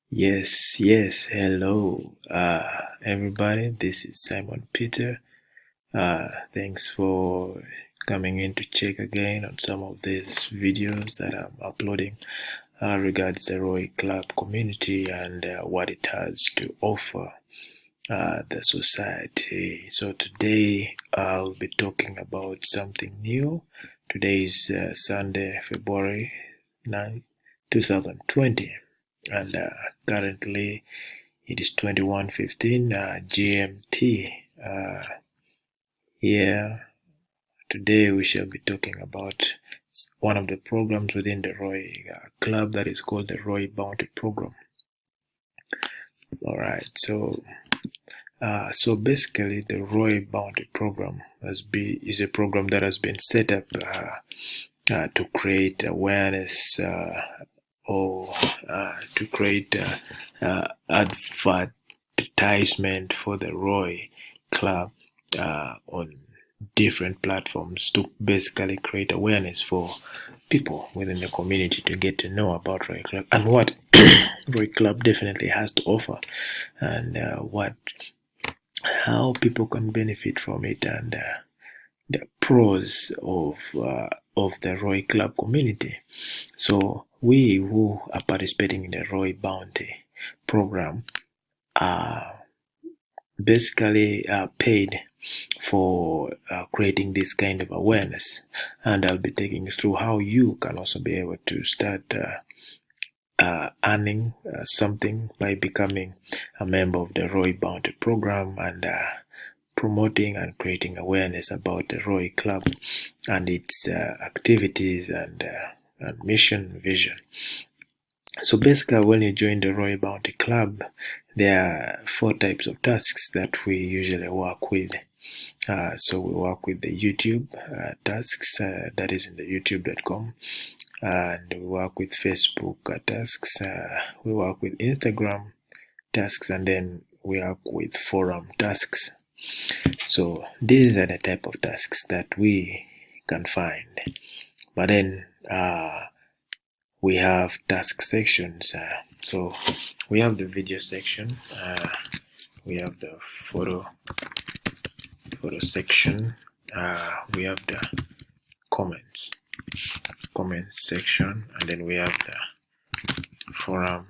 Hello, everybody. This is Simon Peter. Thanks for coming in to check again on some of these videos that I'm uploading regards the Roy Club community and what it has to offer the society. So today I'll be talking about something new. Today is Sunday, February 9th, 2020, and currently it is 21:15 GMT. Here today we shall be talking about one of the programs within the Roy Club that is called the Roy Bounty Program. All right, so basically, the Roy Bounty Program is a program that has been set up to create awareness or to create advertisement for the Roy Club on different platforms to basically create awareness for people within the community to get to know about Roy Club and what Roy Club definitely has to offer, and how people can benefit from it, and the pros of the Roy Club community. So we who are participating in the Roy Bounty program are basically paid for creating this kind of awareness, and I'll be taking you through how you can also be able to start earning something by becoming a member of the Roy Bounty program and promoting and creating awareness about the Roy Club and its activities and mission vision. So basically, when you join the Roy Bounty Club, there are 4 types of tasks that we usually work with. So we work with the YouTube tasks, that is in the youtube.com, and we work with Facebook tasks, we work with Instagram tasks, and then we work with forum tasks. So these are the type of tasks that we can find. But then we have task sections. So we have the video section, we have the photo section, we have the comments section, and then we have the forum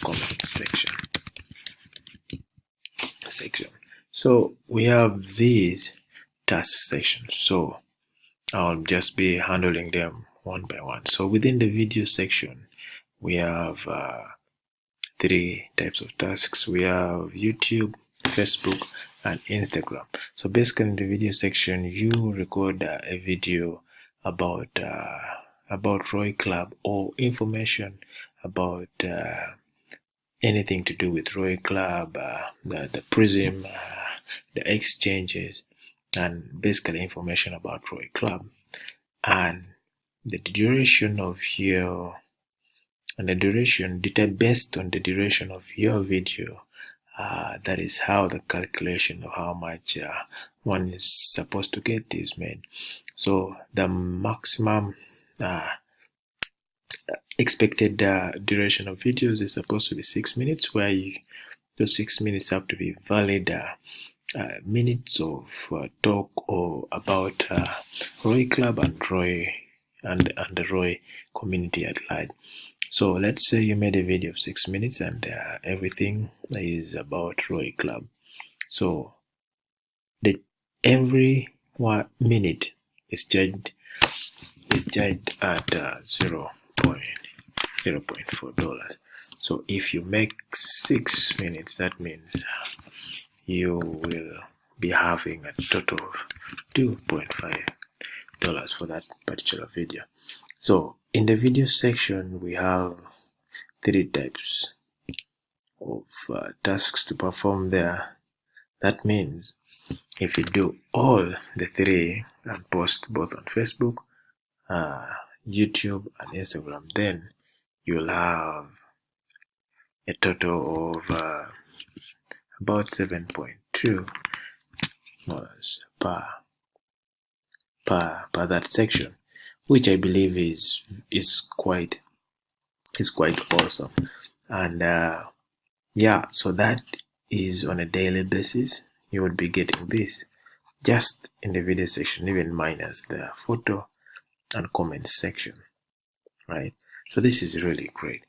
comment section. So we have these task sections, so I'll just be handling them one by one. So within the video section, we have 3 types of tasks. We have YouTube, Facebook, and Instagram. So basically, in the video section, you record a video about Roy Club or information about anything to do with Roy Club, the prism, the exchanges, and basically information about Roy Club. And the duration of your based on the duration of your video. That is how the calculation of how much one is supposed to get is made. So the maximum expected duration of videos is supposed to be 6 minutes, where those 6 minutes have to be valid minutes of talk or about Roy Club and the Roy community at large. So let's say you made a video of 6 minutes and everything is about Roy Club. So every 1 minute is judged at $0.4. So if you make 6 minutes, that means you will be having a total of $2.5 for that particular video. So in the video section, we have 3 types of tasks to perform there. That means if you do all the 3 and post both on Facebook, YouTube, and Instagram, then you'll have a total of about $7.2 per that section, which I believe is quite is quite awesome. And yeah, so that is on a daily basis. You would be getting this just in the video section, even minus the photo and comment section, right? So this is really great.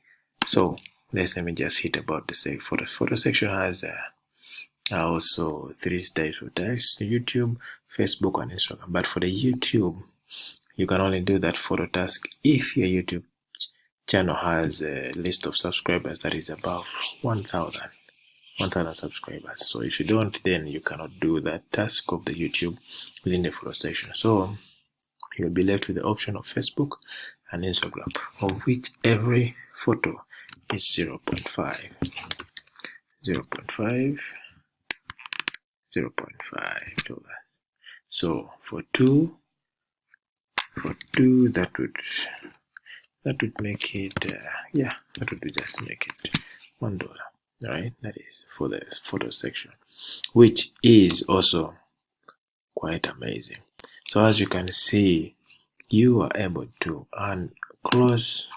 So let me just hit about the say photo section has also 3 types of tags: YouTube, Facebook, and Instagram. But for the YouTube, you can only do that photo task if your YouTube channel has a list of subscribers that is above 1,000 subscribers. So if you don't, then you cannot do that task of the YouTube within the photo section. So you'll be left with the option of Facebook and Instagram, of which every photo is 0.5, 0.5, 0.5 dollars. So for two that would make it that would just make it $1. Right, that is for the photo section, which is also quite amazing. So as you can see, you are able to earn close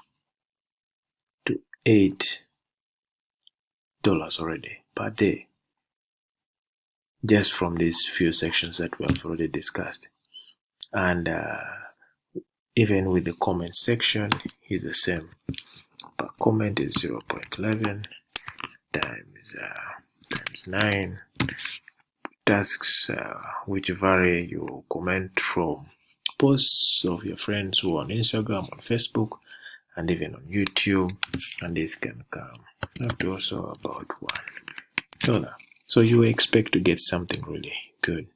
to $8 already per day just from these few sections that we have already discussed. And even with the comment section is the same. Per comment is 0.11 times 9. Tasks which vary, you comment from posts of your friends who are on Instagram, on Facebook, and even on YouTube, and this can come up to also about $1. So you expect to get something really good.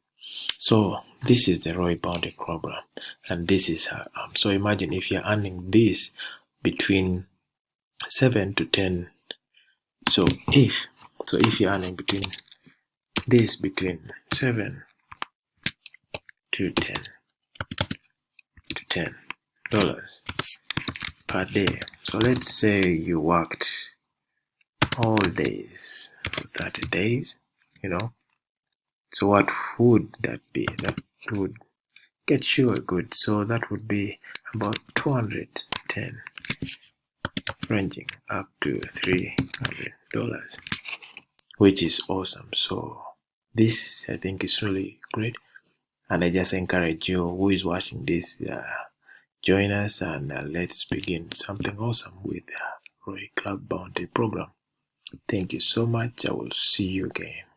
So this is the ROI bounty program, and this is so imagine if you're earning this between 7 to 10. So if you're earning between 7 to 10 dollars per day. So let's say you worked all days for 30 days, so what would that be? That would get you a good, so that would be about 210, ranging up to $300, which is awesome. So this, I think, is really great, and I just encourage you who is watching this, join us, and let's begin something awesome with ROI Club Bounty Program. Thank you so much. I will see you again.